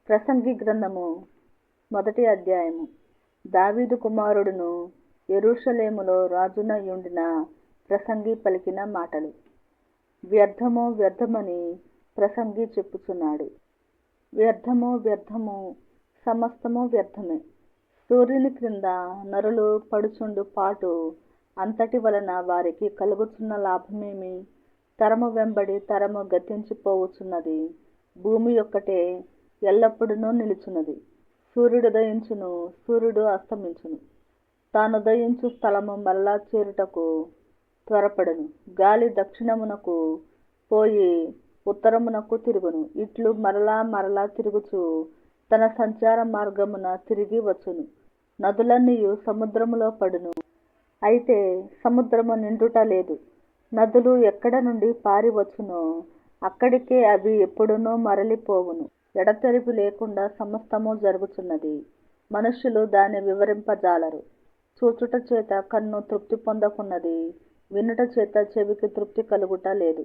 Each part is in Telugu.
ప్రసంగి గ్రంథము 1వ అధ్యాయము. దావీదు కుమారుడును యెరూషలేములో రాజునయుండిన ప్రసంగి పలికిన మాటలు. వ్యర్థము వ్యర్థమని ప్రసంగి చెప్పుచున్నాడు. వ్యర్థము వ్యర్థము, సమస్తము వ్యర్థమే. సూర్యుని క్రింద నరులు పడుచుండు పాటు అంతటి వలన వారికి కలుగుచున్న లాభమేమి? తరము వెంబడి తరము గతించిపోవచ్చున్నది. భూమి ఒక్కటే ఎల్లప్పుడూ నిలుచున్నది. సూర్యుడు ఉదయించును, సూర్యుడు అస్తమించును. తాను ఉదయించు స్థలము మరలా చేరుటకు త్వరపడును. గాలి దక్షిణమునకు పోయి ఉత్తరమునకు తిరుగును. ఇట్లు మరలా మరలా తిరుగుచు తన సంచార మార్గమున తిరిగి వచ్చును. నదులన్నీయు సముద్రములో పడును, అయితే సముద్రము నిండుట లేదు. నదులు ఎక్కడ నుండి పారి వచ్చునో అక్కడికే అవి ఎప్పుడునో మరలిపోవును. ఎడతెరిపి లేకుండా సమస్తము జరుగుచున్నది. మనుష్యులు దాన్ని వివరింపజాలరు. చూచుట చేత కన్ను తృప్తి పొందకున్నది, వినుట చేత చెవికి తృప్తి కలుగుట లేదు.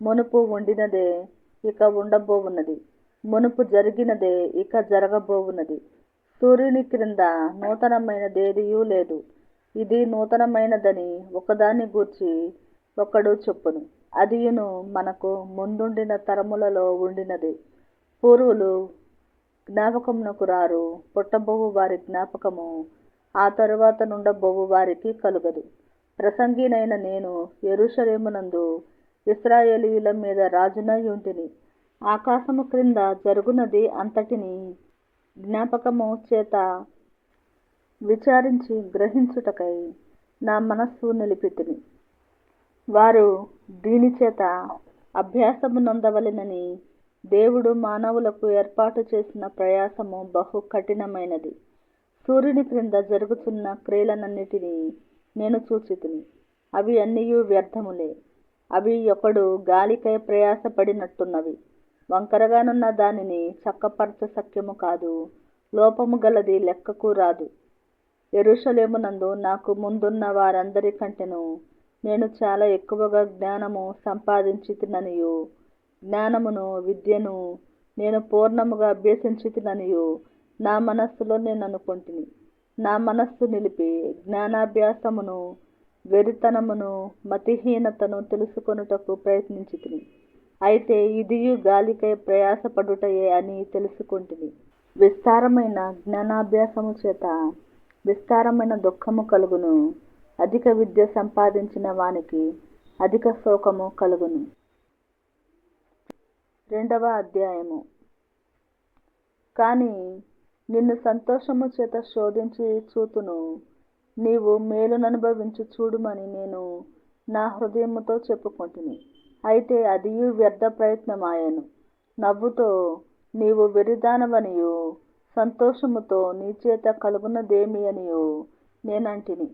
మునుపు ఉండినదే ఇక ఉండబోవున్నది, మునుపు జరిగినదే ఇక జరగబోవున్నది. సూర్యుని క్రింద నూతనమైనదేదియూ లేదు. ఇది నూతనమైనదని ఒకదాన్ని గూర్చి ఒకడు చెప్పును, అదియును మనకు ముందుండిన తరములలో ఉండినది. పూర్వులు జ్ఞాపకమునకు రారు, పుట్టబోవు వారి జ్ఞాపకము ఆ తరువాత నుండబోవు వారికి కలుగదు. ప్రసంగినైన నేను యెరూషలేమునందు ఇశ్రాయేలీయుల మీద రాజునయుంటిని. ఆకాశము క్రింద జరుగునది అంతటిని జ్ఞాపకము చేత విచారించి గ్రహించుటకై నా మనస్సు నిలిపితిని. వారు దీని చేత అభ్యాసము నొందవలెనని దేవుడు మానవులకు ఏర్పాటు చేసిన ప్రయాసము బహు కఠినమైనది. సూర్యుని క్రింద జరుగుతున్న క్రియలనన్నిటినీ నేను చూచితిని. అవి అన్నియు వ్యర్థములే. అవి ఒకడు గాలికై ప్రయాసపడినట్టున్నవి. వంకరగానున్న దానిని చక్కపరచ శక్యము కాదు, లోపము గలది లెక్కకు రాదు. యెరూషలేమునందు నాకు ముందున్న వారందరికంటెను నేను చాలా ఎక్కువగా జ్ఞానము సంపాదించితిననియు, జ్ఞానమును విద్యను నేను పూర్ణముగా అభ్యసించితిననియు నా మనస్సులో నేను అనుకొంటిని. నా మనస్సు నిలిపి జ్ఞానాభ్యాసమును, వెరితనమును, మతిహీనతను తెలుసుకొనుటకు ప్రయత్నించితిని. అయితే ఇదియు గాలికై ప్రయాసపడుటయే అని తెలుసుకొంటిని. విస్తారమైన జ్ఞానాభ్యాసము చేత విస్తారమైన దుఃఖము కలుగును. అధిక విద్య సంపాదించిన వానికి అధిక శోకము కలుగును. 2వ అధ్యాయము. కాని నిన్ను సంతోషము చేత శోధించి చూతును, నీవు మేలుననుభవించి చూడుమని నేను నా హృదయముతో చెప్పుకొంటిని. అయితే అదియు వ్యర్థ ప్రయత్నమాయెను. నవ్వుతో నీవు వెరిదానవనియు, సంతోషముతో నీ చేత కలుగునదేమి అనియు నేనంటిని.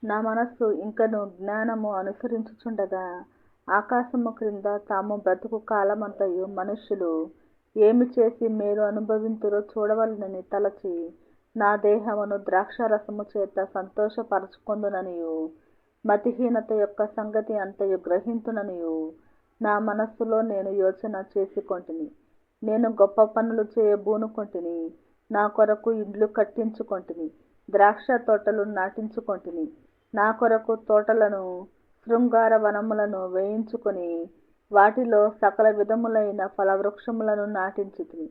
నా మనస్సు ఇంకను జ్ఞానము అనుసరించుచుండగా ఆకాశము క్రింద తాము బ్రతుకు కాలమంతయు మనుష్యులు ఏమి చేసి మేలు అనుభవింతురో చూడవలనని తలచి నా దేహమును ద్రాక్షారసము చేత సంతోషపరచుకొందుననియు, మతిహీనత యొక్క సంగతి అంతయు గ్రహింతుననియు నా మనస్సులో నేను యోచన చేసుకొంటిని. నేను గొప్ప పనులు చేయబూనుకొంటిని. నా కొరకు ఇండ్లు కట్టించుకొంటిని, ద్రాక్ష తోటలు నాటించుకొంటిని. నా కొరకు తోటలను, శృంగార వనములను వేయించుకొని వాటిలో సకల విధములైన ఫలవృక్షములను నాటించితిని.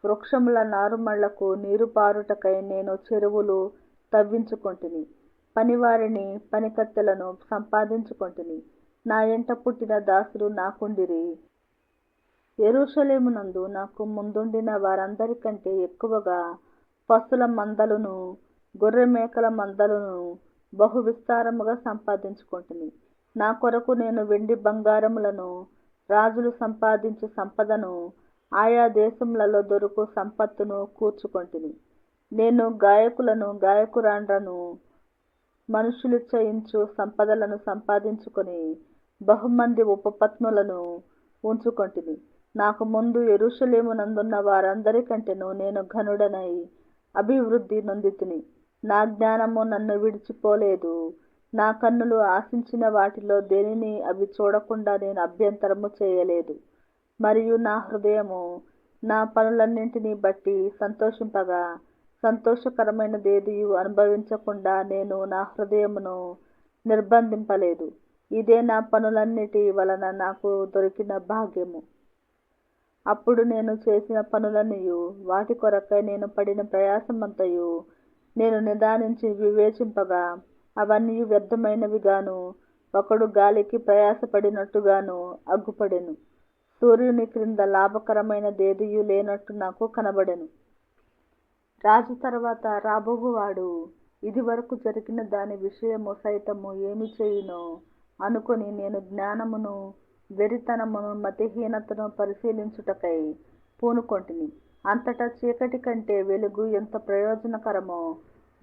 వృక్షముల నారుమళ్లకు నీరు పారుటకై నేను చెరువులు తవ్వించుకొంటిని. పనివారిని, పనికత్తెలను సంపాదించుకొంటిని. నా ఎంట పుట్టిన దాసులు నాకుండిరి. యెరూషలేమునందు నాకు ముందుండిన వారందరికంటే ఎక్కువగా పశుల మందలను, గొర్రె మేకల మందలను బహు విస్తారముగా సంపాదించుకొంటిని. నా కొరకు నేను వెండి బంగారములను, రాజులు సంపాదించు సంపదను, ఆయా దేశములలో దొరుకు సంపత్తును కూర్చుకొంటిని. నేను గాయకులను, గాయకురాండ్రను, మనుషులు చేయించు సంపదలను సంపాదించుకొని బహుమంది ఉపపత్నులను ఉంచుకొంటిని. నాకు ముందు యెరూషలేమునందున్న వారందరికంటేను నేను ఘనుడనై అభివృద్ధి నొందితిని. నా జ్ఞానము నన్ను విడిచిపోలేదు. నా కన్నులు ఆశించిన వాటిలో దేనిని అవి చూడకుండా నేను అభ్యంతరము చేయలేదు. మరియు నా హృదయము నా పనులన్నింటినీ బట్టి సంతోషింపగా, సంతోషకరమైనదేదియు అనుభవించకుండా నేను నా హృదయమును నిర్బంధింపలేదు. ఇదే నా పనులన్నిటి వలన నాకు దొరికిన భాగ్యము. అప్పుడు నేను చేసిన పనులన్నీయు, వాటి కొరకై నేను పడిన ప్రయాసమంతయు నేను నిదానించి వివేచింపగా, అవన్నీ వ్యర్థమైనవిగాను, ఒకడు గాలికి ప్రయాసపడినట్టుగాను అగ్గుపడెను. సూర్యుని క్రింద లాభకరమైనదేదియు లేనట్టు నాకు కనబడెను. రాజు తర్వాత రాబోవువాడు ఇదివరకు జరిగిన దాని విషయము సైతము ఏమి చేయునో అనుకొని నేను జ్ఞానమును, వెరితనమును, మతిహీనతను పరిశీలించుటకై పూనుకొంటిని. అంతటా చీకటి కంటే వెలుగు ఎంత ప్రయోజనకరమో,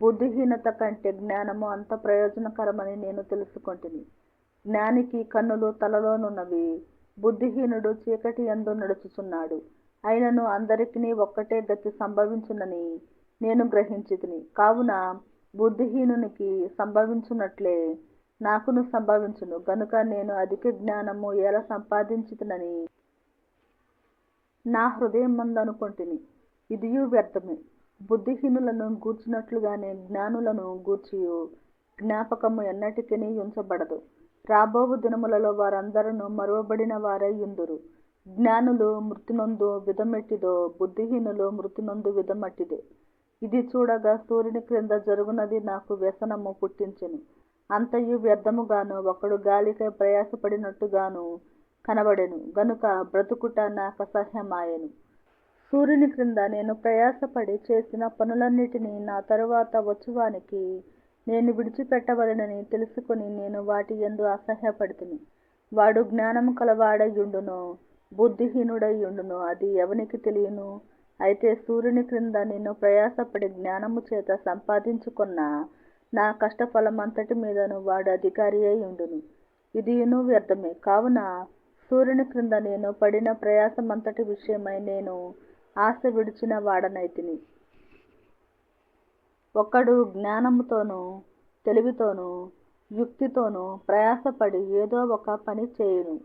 బుద్ధిహీనత కంటే జ్ఞానము అంత ప్రయోజనకరమని నేను తెలుసుకొంటిని. జ్ఞానికి కన్నులు తలలోనున్నవి, బుద్ధిహీనుడు చీకటి యందు నడుచుచున్నాడు. అయినను అందరికినీ ఒక్కటే గతి సంభవించునని నేను గ్రహించితిని. కావున బుద్ధిహీనునికి సంభవించున్నట్లే నాకును సంభవించును. గనుక నేను అధిక జ్ఞానము ఎలా సంపాదించితినని నా హృదయమందనుకొంటిని. ఇదియు వ్యర్థమే. బుద్ధిహీనులను గూర్చినట్లుగానే జ్ఞానులను గూర్చియు జ్ఞాపకము ఎన్నటికీ ఉంచబడదు. రాబోవు దినములలో వారందరూ మరువబడిన వారై యుందురు. జ్ఞానులు మృతినొందు విధమెట్టిదో, బుద్ధిహీనులు మృతినొందు విధమట్టిదే. ఇది చూడగా సూర్యుని క్రింద జరుగునది నాకు వ్యసనము పుట్టించెను. అంతయు వ్యర్థముగాను, ఒకడు గాలికై ప్రయాసపడినట్టుగాను కనబడెను. గనుక బ్రతుకుట నాకు అసహ్యమాయెను. సూర్యుని క్రింద నేను ప్రయాసపడి చేసిన పనులన్నిటినీ నా తరువాత వచ్చువానికి నేను విడిచిపెట్టవలెనని తెలుసుకొని నేను వాటి యందు అసహ్యపడితిని. వాడు జ్ఞానము కలవాడయ్యుండునో, బుద్ధిహీనుడయ్యుండునో అది ఎవనికి తెలియను. అయితే సూర్యుని క్రింద నేను ప్రయాసపడి జ్ఞానము చేత సంపాదించుకున్న నా కష్టఫలమంతటి మీదను వాడు అధికారి అయి ఉండును. ఇదియును వ్యర్థమే. కావున సూర్యుని క్రింద నేను పడిన ప్రయాసమంతటి విషయమై నేను ఆశ విడిచిన వాడనైతిని. ఒకడు జ్ఞానముతోనూ, తెలివితోనూ, యుక్తితోనూ ప్రయాసపడి ఏదో ఒక పని చేయును.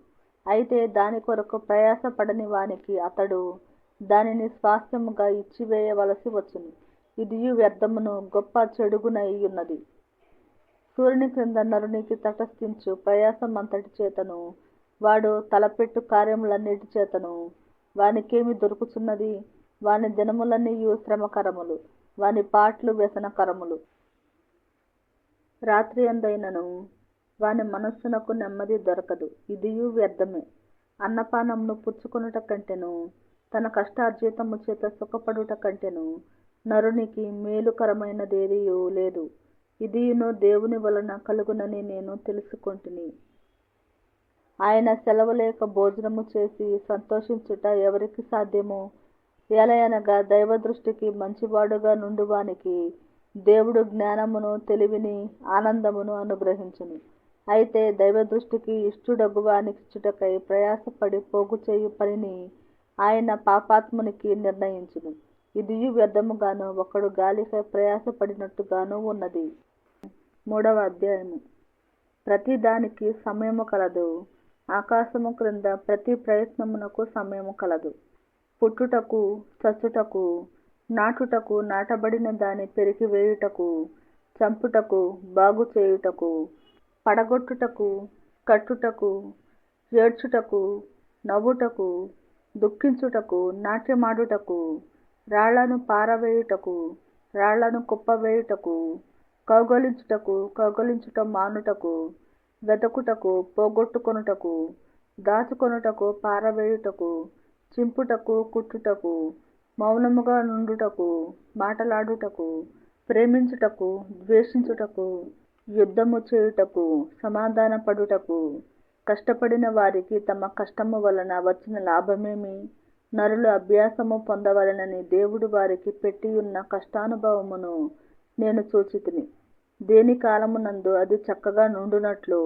అయితే దాని కొరకు ప్రయాసపడని వానికి అతడు దానిని స్వాస్థ్యముగా ఇచ్చివేయవలసి వచ్చును. ఇదియు వ్యర్థమును గొప్ప చెడుగునయ్యున్నది. సూర్యుని క్రింద నరునికి తటస్థించు ప్రయాసమంతటి చేతను, వాడు తలపెట్టు కార్యములన్నిటి చేతను వానికేమి దొరుకుచున్నది? వాని దినములన్నీయు శ్రమకరములు, వాని పాట్లు వ్యసనకరములు. రాత్రి అందైనను వాని మనస్సునకు నెమ్మది దొరకదు. ఇదియు వ్యర్థమే. అన్నపానమును పుచ్చుకొనుట కంటెను, తన కష్టార్జితము చేత సుఖపడుట కంటెను నరునికి మేలుకరమైనదేదియూ లేదు. ఇదియును దేవుని వలన కలుగునని నేను తెలుసుకొంటిని. ఆయన సెలవు లేక భోజనము చేసి సంతోషించుట ఎవరికి సాధ్యము? ఏలయనగా దైవ దృష్టికి మంచివాడుగా నుండువానికి దేవుడు జ్ఞానమును, తెలివిని, ఆనందమును అనుగ్రహించును. అయితే దైవ దృష్టికి ఇష్టుడగు వానికిచ్చుటకై ప్రయాసపడి పోగు చేయు పనిని ఆయన పాపాత్మునికి నిర్ణయించును. ఇదియు వ్యర్థముగాను, ఒకడు గాలికై ప్రయాసపడినట్టుగాను ఉన్నది. 3వ అధ్యాయము. ప్రతి దానికి సమయము కలదు. ఆకాశము క్రింద ప్రతి ప్రయత్నమునకు సమయము కలదు. పుట్టుటకు, చచ్చుటకు, నాటుటకు, నాటబడిన దాని పెరికివేయుటకు, చంపుటకు, బాగు చేయుటకు, పడగొట్టుటకు, కట్టుటకు, ఏడ్చుటకు, నవ్వుటకు, దుఃఖించుటకు, నాట్యమాడుటకు, రాళ్లను పారవేయుటకు, రాళ్లను కుప్పవేయుటకు, కౌగలించుటకు, కౌగలించుట మానుటకు, వెదకుటకు, పోగొట్టుకొనుటకు, దాచుకొనుటకు, పారవేయుటకు, చింపుటకు, కుట్టుటకు, మౌనముగా నుండుటకు, మాటలాడుటకు, ప్రేమించుటకు, ద్వేషించుటకు, యుద్ధము చేయుటకు, సమాధానపడుటకు, కష్టపడిన వారికి తమ కష్టము వలన వచ్చిన లాభమేమి? నరులు అభ్యాసము పొందవలెనని దేవుడు వారికి పెట్టియున్న కష్టానుభవమును నేను చూచితిని. దేని కాలమునందు అది చక్కగా నుండునట్లు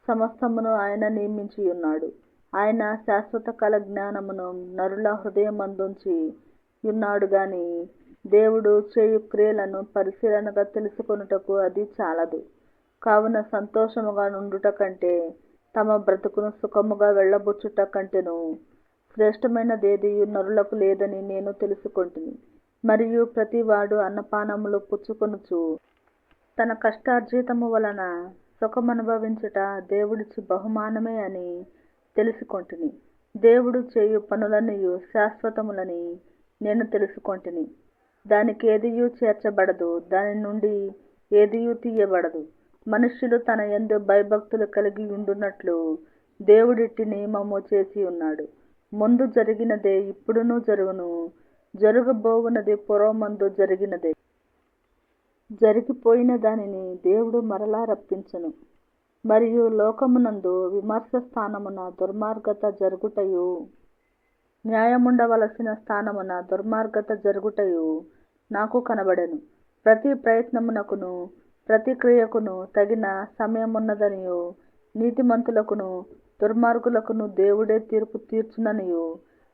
సమస్తమును ఆయన నియమించియున్నాడు. ఆయన శాశ్వత కాల జ్ఞానమును నరుల హృదయమందుంచి యున్నాడు గాని దేవుడు చేయు క్రియలను పరిశీలనగా తెలుసుకొనుటకు అది చాలదు. కావున సంతోషముగా నుండుట కంటే, తమ బ్రతుకును సుఖముగా వెళ్ళబుచ్చుట కంటెను శ్రేష్టమైనదేదియు నరులకు లేదని నేను తెలుసుకొంటిని. మరియు ప్రతివాడు అన్నపానములు పుచ్చుకొనుచు తన కష్టార్జితము వలన సుఖమనుభవించుట దేవుడిచ్చు బహుమానమే అని తెలుసుకొంటిని. దేవుడు చేయు పనులన్నీయు శాశ్వతములని నేను తెలుసుకొంటిని. దానికి ఏదియు చేర్చబడదు, దాని నుండి ఏదియు తీయబడదు. మనుష్యులు తన యందు భయభక్తులు కలిగి ఉండునట్లు దేవుడిట్టి నియమము చేసి ఉన్నాడు. ముందు జరిగినదే ఇప్పుడును జరుగును, జరగబోవునది పూర్వమందు జరిగినదే. జరిగిపోయిన దానిని దేవుడు మరలా రప్పించును. మరియు లోకమునందు విమర్శ స్థానమున దుర్మార్గత జరుగుటయు, న్యాయముండవలసిన స్థానమున దుర్మార్గత జరుగుటయు నాకు కనబడెను. ప్రతి ప్రయత్నమునకును ప్రతి క్రియకును తగిన సమయమున్నదనియు, నీతిమంతులకును దుర్మార్గులకును దేవుడే తీర్పు తీర్చుననియు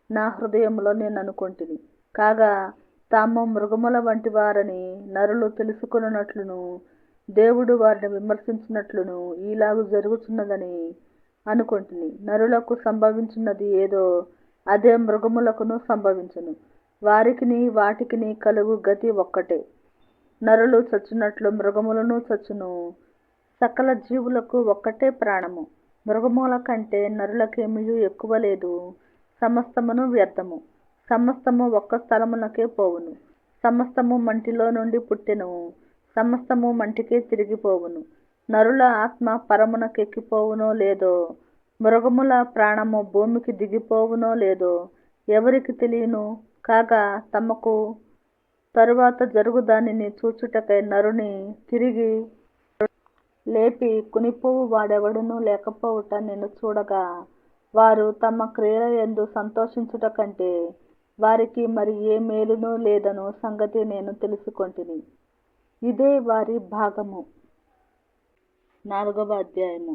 నా హృదయములో నేను అనుకొంటిని. కాగా తాము మృగముల వంటి వారని నరులు తెలుసుకొనున్నట్లును, దేవుడు వారిని విమర్శించినట్లును ఈలాగు జరుగుచున్నదని అనుకొంటిని. నరులకు సంభవించున్నది ఏదో అదే మృగములకును సంభవించును. వారికిని వాటికిని కలుగు గతి ఒక్కటే. నరులు చచ్చునట్లు మృగములను చచ్చును. సకల జీవులకు ఒక్కటే ప్రాణము. మృగముల కంటే నరులకేమియూ ఎక్కువ లేదు. సమస్తమును వ్యర్థము. సమస్తము ఒక్క స్థలమునకే పోవును. సమస్తము మంటిలో నుండి పుట్టెను, సమస్తము మంటికే తిరిగిపోవును. నరుల ఆత్మ పరమునకెక్కిపోవునో లేదో, మృగముల ప్రాణము భూమికి దిగిపోవునో లేదో ఎవరికి తెలియను. కాగా తమకు తరువాత జరుగు దానిని చూచుటకై నరుని తిరిగి లేపి కునిపోవు వాడెవడునూ లేకపోవుట నేను చూడగా, వారు తమ క్రియల యందు సంతోషించుట కంటే వారికి మరి ఏ మేలునూ లేదను సంగతి నేను తెలుసుకొంటిని. ఇదే వారి భాగము. 4వ అధ్యాయము.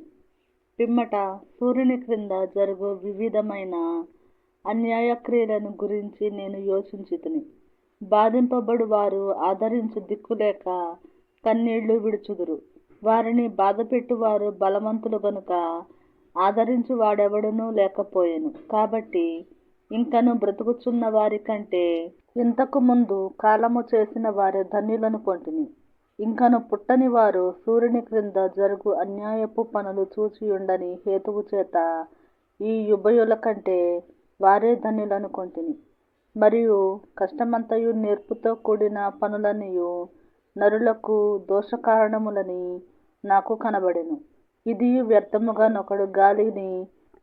పిమ్మట సూర్యుని క్రింద జరుగు వివిధమైన అన్యాయ క్రియలను గురించి నేను యోచించితిని. బాధింపబడు వారు ఆదరించు దిక్కులేక కన్నీళ్లు విడుచుదురు. వారిని బాధపెట్టువారు బలవంతులు గనుక ఆదరించు వాడెవడునూ లేకపోయెను. కాబట్టి ఇంకను బ్రతుకుచున్న వారి కంటే ఇంతకు ముందు కాలము చేసిన వారే ధన్యులనుకొంటిని. ఇంకను పుట్టని వారు సూర్యుని క్రింద జరుగు అన్యాయపు పనులు చూచియుండని హేతువు చేత ఈ ఉభయుల కంటే వారే ధన్యులనుకొంటిని. మరియు కష్టమంతయు నేర్పుతో కూడిన పనులన్నీయు నరులకు దోషకారణములని నాకు కనబడెను. ఇదియు వ్యర్థముగా నొకడు గాలిని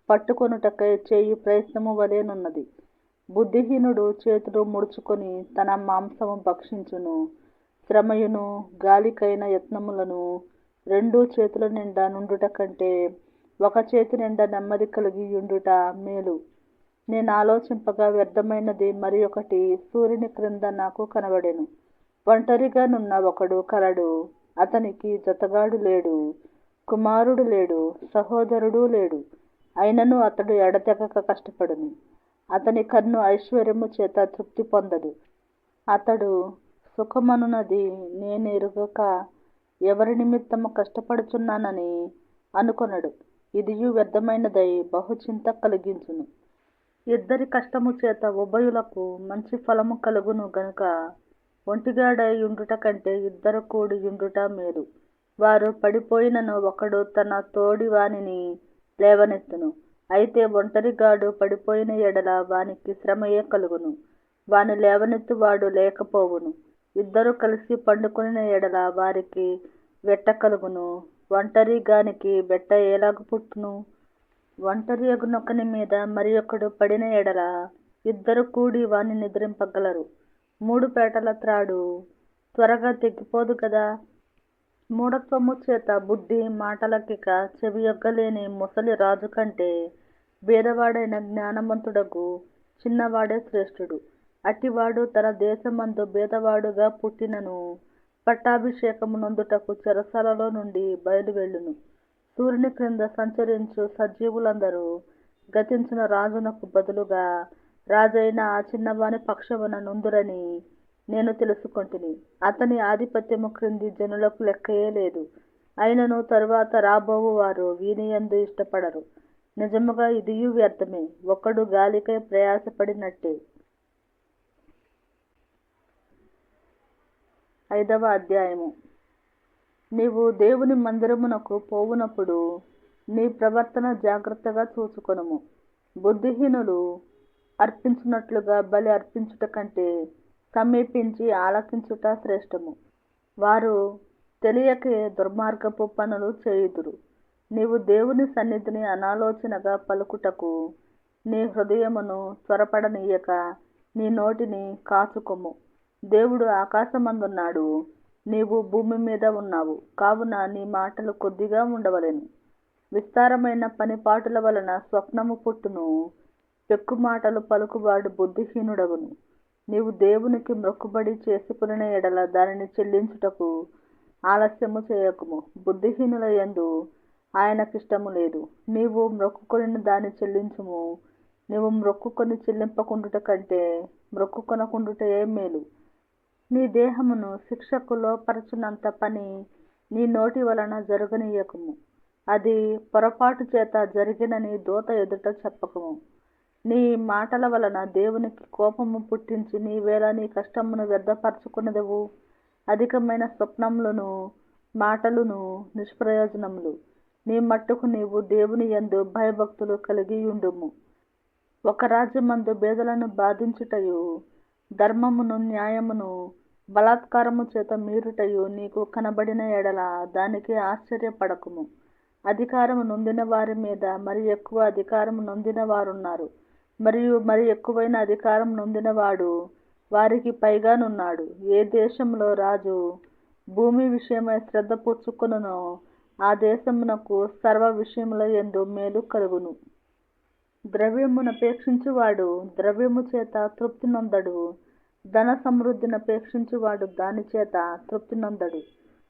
పట్టుకొనుటకై చేయు ప్రయత్నము వలెనున్నది. బుద్ధిహీనుడు చేతులు ముడుచుకొని తన మాంసము భక్షించును. శ్రమయును గాలికైన యత్నములను రెండు చేతుల నిండా నుండుట కంటే ఒక చేతి నిండా నెమ్మది కలిగి యుండుట మేలు. నేను ఆలోచింపగా వ్యర్థమైనది మరి ఒకటి సూర్యుని క్రింద నాకు కనబడెను. ఒంటరిగా నున్న ఒకడు కలడు. అతనికి జతగాడు లేడు, కుమారుడు లేడు, సహోదరుడు లేడు. అయినను అతడు ఎడతెగక కష్టపడును. అతని కన్ను ఐశ్వర్యము చేత తృప్తి పొందదు. అతడు సుఖమనున్నది నేనెరుగక ఎవరి నిమిత్తము కష్టపడుచున్నానని అనుకొనడు. ఇదియు వ్యర్థమైనదై బహుచింత కలిగించును. ఇద్దరి కష్టము చేత ఉభయులకు మంచి ఫలము కలుగును గనుక ఒంటిగాడై యుండుట కంటే ఇద్దరు కూడి యుండుట మేలు. వారు పడిపోయినను ఒకడు తన తోడి వానిని లేవనెత్తును. అయితే ఒంటరిగాడు పడిపోయిన ఎడల వానికి శ్రమయే కలుగును, వాని లేవనెత్తువాడు లేకపోవును. ఇద్దరు కలిసి పండుకొనిన ఎడల వారికి వెట్ట కలుగును. ఒంటరిగానికి వెట్ట ఎలాగు పుట్టును? ఒంటరి అగునొకని మీద మరి ఒకడు పడిన ఎడల ఇద్దరు కూడి వాని నిద్రింపగలరు. 3 పేటల త్రాడు త్వరగా తెగిపోదు కదా. మూఢత్వము చేత బుద్ధి మాటలకిక చెవియొగ్గలేని ముసలి రాజు కంటే భేదవాడైన జ్ఞానవంతుడగు చిన్నవాడే శ్రేష్ఠుడు. అట్టివాడు తన దేశమందు భేదవాడుగా పుట్టినను పట్టాభిషేకము నొందుటకు చెరసాలలో నుండి బయలువెళ్ళును. సూర్యుని క్రింద సంచరించు సజీవులందరూ గతించిన రాజునకు బదులుగా రాజైన ఆ చిన్నవాని పక్షమున నొందురని నేను తెలుసుకొంటిని. అతని ఆధిపత్యము క్రింది జనులకు లెక్కయే లేదు. అయినను తరువాత రాబోవు వారు వీనియందు ఇష్టపడరు. నిజముగా ఇదియు వ్యర్థమే, ఒకడు గాలికై ప్రయాసపడినట్టే. 5వ అధ్యాయము. నీవు దేవుని మందిరమునకు పోవునప్పుడు నీ ప్రవర్తన జాగ్రత్తగా చూచుకొనుము. బుద్ధిహీనులు అర్పించున్నట్లుగా బలి అర్పించుట కంటే సమీపించి ఆలకించుట శ్రేష్టము. వారు తెలియకే దుర్మార్గపు పనులు చేయుదురు. నీవు దేవుని సన్నిధిని అనాలోచనగా పలుకుటకు నీ హృదయమును త్వరపడనీయక నీ నోటిని కాచుకొము. దేవుడు ఆకాశమందున్నాడు, నీవు భూమి మీద ఉన్నావు, కావున నీ మాటలు కొద్దిగా ఉండవలెను. విస్తారమైన పనిపాటుల వలన స్వప్నము పుట్టును, పెక్కు మాటలు పలుకువాడు బుద్ధిహీనుడగును. నీవు దేవునికి మొక్కుబడి చేసుకుని ఎడల దానిని చెల్లించుటకు ఆలస్యము చేయకుము. బుద్ధిహీనుల యందు ఆయనకిష్టము లేదు. నీవు మొక్కుకొని దాన్ని చెల్లించుము. నీవు మొక్కుకొని చెల్లింపకుండుట కంటే మొక్కుకొనకుండుటయే మేలు. నీ దేహమును శిక్షకు లోపరచునంత పని నీ నోటి వలన జరగనీయకుము. అది పొరపాటు చేత జరిగినని దూత ఎదుట చెప్పకము. నీ మాటల వలన దేవునికి కోపము పుట్టించి నీవేళ నీ కష్టమును వ్యర్థపరచుకునేదవు. అధికమైన స్వప్నములను మాటలును నిష్ప్రయోజనములు. నీ మట్టుకు నీవు దేవుని యందు భయభక్తులు కలిగియుండుము. ఒక రాజ్యమందు బేదలను బాధించుటయు, ధర్మమును న్యాయమును బలాత్కారము చేత మీరుటయు నీకు కనబడిన ఎడల దానికి ఆశ్చర్యపడకుము. అధికారము నొందిన వారి మీద మరి ఎక్కువ అధికారము నొందిన వారున్నారు, మరియు మరి ఎక్కువైన అధికారం నొందినవాడు వారికి పైగానున్నాడు. ఏ దేశంలో రాజు భూమి విషయమై శ్రద్ధ పుచ్చుకొనునో ఆ దేశమునకు సర్వ విషయముల యందు మేలు కలుగును. ద్రవ్యమునపేక్షించువాడు ద్రవ్యము చేత తృప్తి నొందడు, ధన సమృద్ధినపేక్షించువాడు దాని చేత తృప్తి నొందడు.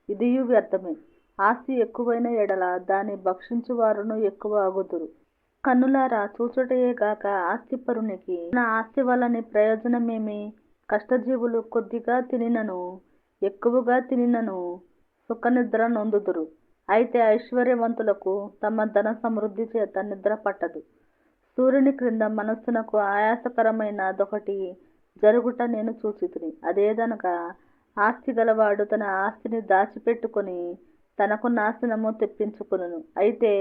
ఇదియు వ్యర్థమే. ఆస్తి ఎక్కువైన ఎడల దాన్ని భక్షించువారును ఎక్కువ అగుదురు. కన్నులారా చూచుటయే గాక ఆస్తిపరునికి నా ఆస్తి వలని ప్రయోజనమేమి? కష్టజీవులు కొద్దిగా తినినను ఎక్కువగా తినినను సుఖనిద్ర నొందుదురు. అయితే ఐశ్వర్యవంతులకు తమ ధన సమృద్ధి చేత నిద్ర పట్టదు. సూర్యుని క్రింద మనస్సునకు ఆయాసకరమైనదొకటి జరుగుట నేను చూచితిని. అదేదనగా ఆస్తి గలవాడు తన ఆస్తిని దాచిపెట్టుకొని తనకు నాశనము తెప్పించుకొనును. అయితే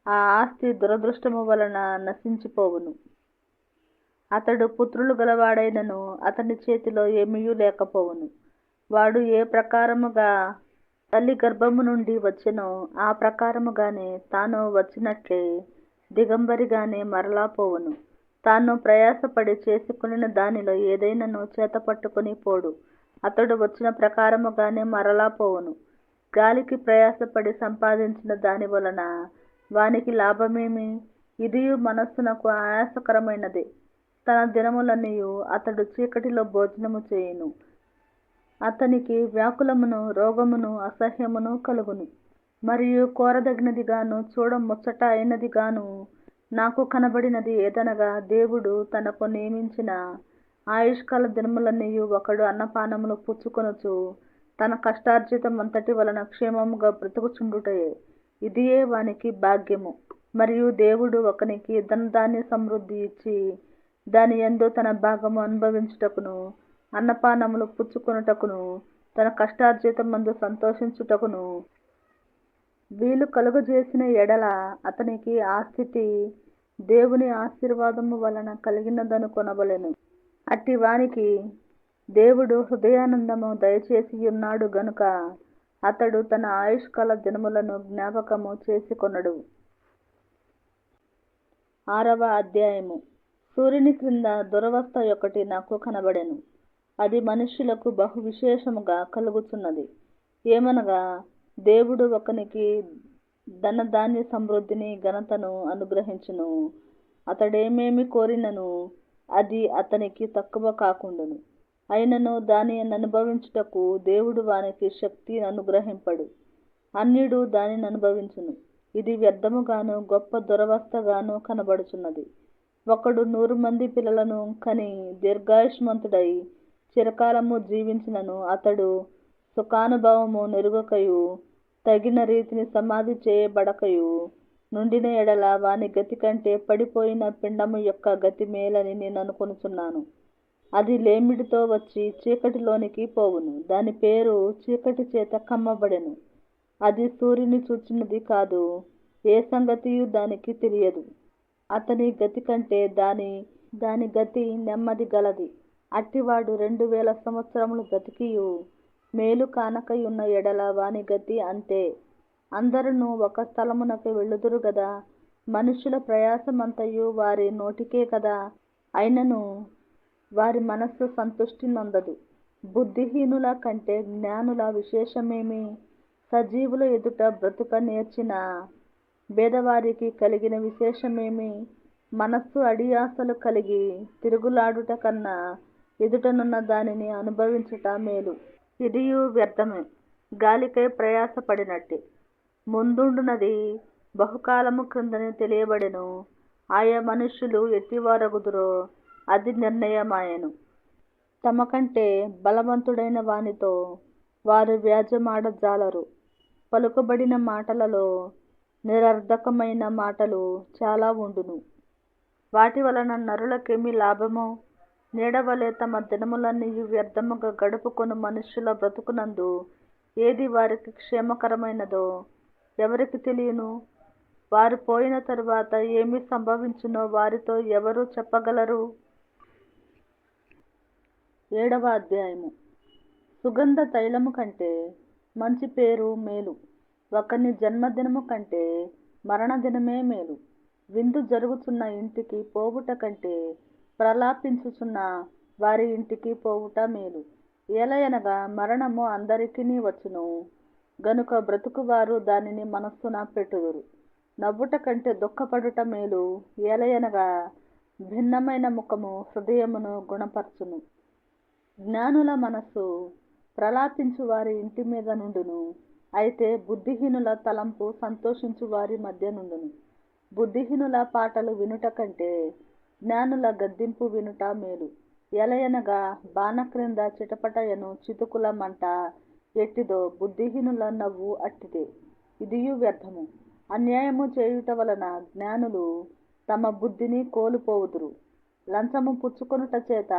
ఆ ఆస్తి దురదృష్టము వలన నశించిపోవును. అతడు పుత్రులు గలవాడైనను అతని చేతిలో ఏమీయూ లేకపోవును. వాడు ఏ ప్రకారముగా తల్లి గర్భము నుండి వచ్చెనో ఆ ప్రకారముగానే తాను వచ్చినట్లే దిగంబరిగానే మరలా పోవును. తాను ప్రయాసపడి చేసుకుని దానిలో ఏదైనాను చేత పట్టుకుని పోడు. అతడు వచ్చిన ప్రకారముగానే మరలా పోవును. గాలికి ప్రయాసపడి సంపాదించిన దాని వలన వానికి లాభమేమి? ఇదియు మనస్సునకు ఆయాసకరమైనదే. తన దినములన్నీయు అతడు చీకటిలో భోజనము చేయును. అతనికి వ్యాకులమును రోగమును అసహ్యమును కలుగును. మరియు కోరదగినదిగాను చూడ ముచ్చట అయినదిగాను నాకు కనబడినది ఏదనగా, దేవుడు తనకు నియమించిన ఆయుష్కాల దినములన్నీయు ఒకడు అన్నపానములు పుచ్చుకొనుచు తన కష్టార్జితమంతటి వలన క్షేమముగా బ్రతుకుచుండుటయే. ఇదియే వానికి భాగ్యము. మరియు దేవుడు ఒకనికి ధనధాన్య సమృద్ధి ఇచ్చి దాని యందు తన భాగము అనుభవించుటకును అన్నపానములు పుచ్చుకొనుటకును తన కష్టార్జితమందు సంతోషించుటకును వీలు కలుగజేసిన ఎడల అతనికి ఆ స్థితి దేవుని ఆశీర్వాదము వలన కలిగినదనుకొనవలెను. అట్టి వానికి దేవుడు హృదయానందము దయచేసియున్నాడు గనుక అతడు తన ఆయుష్కాల దినములను జ్ఞాపకము చేసుకొనడు. 6వ అధ్యాయము. సూర్యుని క్రింద దురవస్థ ఒకటి నాకు కనబడెను. అది మనుష్యులకు బహు విశేషముగా కలుగుచున్నది. ఏమనగా, దేవుడు ఒకనికి ధనధాన్య సమృద్ధిని ఘనతను అనుగ్రహించును. అతడేమేమి కోరినను అది అతనికి తక్కువ కాకుండును. అయినను దాని అనుభవించుటకు దేవుడు వానికి శక్తి అనుగ్రహింపడు. అన్యుడు దానిని అనుభవించును. ఇది వ్యర్థముగాను గొప్ప దురవస్థగాను కనబడుచున్నది. ఒకడు 100 మంది పిల్లలను కని దీర్ఘాయుష్మంతుడై చిరకాలము జీవించినను అతడు సుఖానుభవము నెరుగకయు తగిన రీతిని సమాధి చేయబడకయు నుండిన ఎడల వాని గతి కంటే పడిపోయిన పిండము యొక్క గతి మేలని నేను అనుకొనుచున్నాను. అది లేమిడితో వచ్చి చీకటిలోనికి పోవును, దాని పేరు చీకటి చేత కమ్మబడెను. అది సూర్యుని చూచినది కాదు, ఏ సంగతియు దానికి తెలియదు. అతని గతి కంటే దాని గతి నెమ్మది గలది. అట్టివాడు 2000 సంవత్సరములు బ్రతికియు మేలు కానకయున్న ఎడల వాని గతి అంతే. అందరును ఒక స్థలమునకు వెళ్ళుదురు గదా, మనుషుల ప్రయాసమంతయు వారి నోటికే కదా, అయినను వారి మనస్సు సంతుష్టి నొందదు. బుద్ధిహీనుల కంటే జ్ఞానుల విశేషమేమి? సజీవుల ఎదుట బ్రతుక నేర్చిన భేదవారికి కలిగిన విశేషమేమి? మనస్సు అడియాసలు కలిగి తిరుగులాడుట కన్నా ఎదుటనున్న దానిని అనుభవించుట మేలు. ఇదియు వ్యర్థమే, గాలికై ప్రయాసపడినట్టే. ముందుండునది బహుకాలము క్రిందనే తెలియబడెను. ఆయా మనుష్యులు ఎట్టివారగుదురో అది నిర్ణయమాయెను. తమ కంటే బలవంతుడైన వానితో వారు వ్యాజ్యమాడజాలరు. పలుకబడిన మాటలలో నిరర్ధకమైన మాటలు చాలా ఉండును. వాటి వలన నరులకేమి లాభము? నీడవలె తమ దినములన్నీయు వ్యర్థముగా గడుపుకొను మనుష్యుల బ్రతుకునందు ఏది వారికి క్షేమకరమైనదో ఎవరికి తెలియను? వారు పోయిన తరువాత ఏమి సంభవించునో వారితో ఎవరు చెప్పగలరు? 7వ అధ్యాయము. సుగంధ తైలము కంటే మంచి పేరు మేలు, ఒకని జన్మదినము కంటే మరణదినమే మేలు. విందు జరుగుచున్న ఇంటికి పోవుట కంటే ప్రలాపించుచున్న వారి ఇంటికి పోవుట మేలు. ఏలయనగా మరణము అందరికిని వచ్చును, గనుక బ్రతుకువారు దానిని మనస్సున పెట్టుదురు. నవ్వుట కంటే దుఃఖపడుట మేలు, ఏలయనగా భిన్నమైన ముఖము హృదయమును గుణపరచును. జ్ఞానుల మనస్సు ప్రలాపించు వారి ఇంటి మీద నుండును, అయితే బుద్ధిహీనుల తలంపు సంతోషించు వారి మధ్య నుండును. బుద్ధిహీనుల పాటలు వినుట కంటే జ్ఞానుల గద్దింపు వినుట మేలు. ఎలయనగా బాణ క్రింద చిటపటయను చితుకుల మంట ఎట్టిదో బుద్ధిహీనుల నవ్వు అట్టిదే. ఇదియు వ్యర్థము. అన్యాయము చేయుట వలన జ్ఞానులు తమ బుద్ధిని కోల్పోవుదురు. లంచము పుచ్చుకొనుట చేత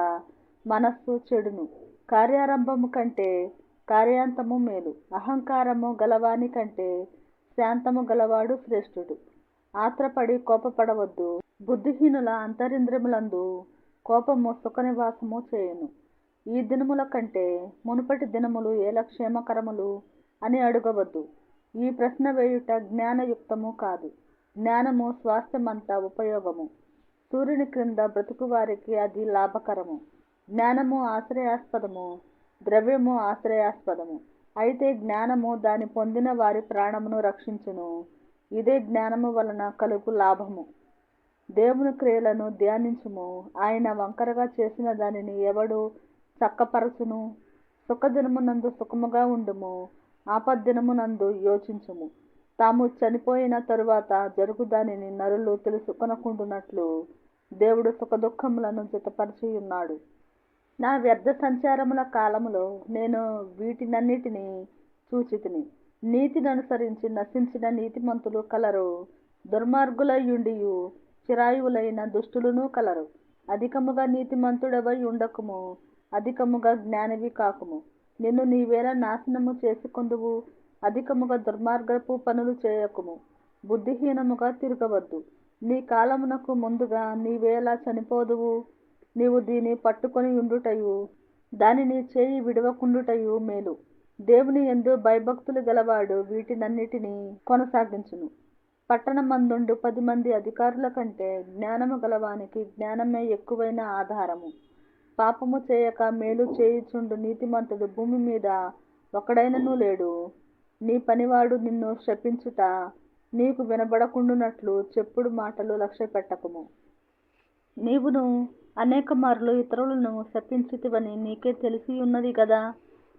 మనస్సు చెడును. కార్యారంభము కంటే కార్యాంతము మేలు. అహంకారము గలవాని కంటే శాంతము గలవాడు శ్రేష్ఠుడు. ఆత్రపడి కోపపడవద్దు. బుద్ధిహీనుల అంతరింద్రియములందు కోపము సుఖనివాసము చేయును. ఈ దినముల కంటే మునుపటి దినములు ఏల క్షేమకరములు అని అడగవద్దు. ఈ ప్రశ్న వేయుట జ్ఞానయుక్తము కాదు. జ్ఞానము స్వాస్థ్యమంతా ఉపయోగము. సూర్యుని క్రింద బ్రతుకు వారికి అది లాభకరము. జ్ఞానము ఆశ్రయాస్పదము, ద్రవ్యము ఆశ్రయాస్పదము. అయితే జ్ఞానము దాని పొందిన వారి ప్రాణమును రక్షించును. ఇదే జ్ఞానము వలన కలుగు లాభము. దేవుని క్రియలను ధ్యానించుము, ఆయన వంకరగా చేసిన దానిని ఎవడు చక్కపరచును? సుఖదినమునందు సుఖముగా ఉండుము, ఆపద్దినమునందు యోచించుము. తాము చనిపోయిన తరువాత జరుగు దానిని నరులు తెలుసుకొనకుండునట్లు దేవుడు సుఖదుఖములను జతపరచియున్నాడు. నా వ్యర్థ సంచారముల కాలములో నేను వీటినన్నిటినీ చూచితిని. నీతిని అనుసరించి నశించిన నీతిమంతులు కలరు, దుర్మార్గులయుండియు చిరాయువులైన దుష్టులును కలరు. అధికముగా నీతిమంతుడవై ఉండకుము, అధికముగా జ్ఞానివి కాకుము. నిన్ను నీవేళ నాశనము చేసుకొందువు. అధికముగా దుర్మార్గపు పనులు చేయకుము, బుద్ధిహీనముగా తిరగవద్దు. నీ కాలమునకు ముందుగా నీవేళ చనిపోదువు. నీవు దీన్ని పట్టుకొని ఉండుటయు దానిని చేయి విడవకుండుటయు మేలు. దేవుని యందు భయభక్తులు గలవాడు వీటినన్నిటినీ కొనసాగించును. పట్టణమందుండు 10 మంది అధికారుల కంటే జ్ఞానము గలవానికి జ్ఞానమే ఎక్కువైన ఆధారము. పాపము చేయక మేలు చేయుచుండు నీతిమంతుడు భూమి మీద ఒకడైనను లేడు. నీ పనివాడు నిన్ను శపించుట నీకు వినబడకుండునట్లు చెప్పుడు మాటలు లక్ష్య పెట్టకుము. నీవును అనేక మార్లు ఇతరులను శపించితివని నీకే తెలిసియున్నది గదా.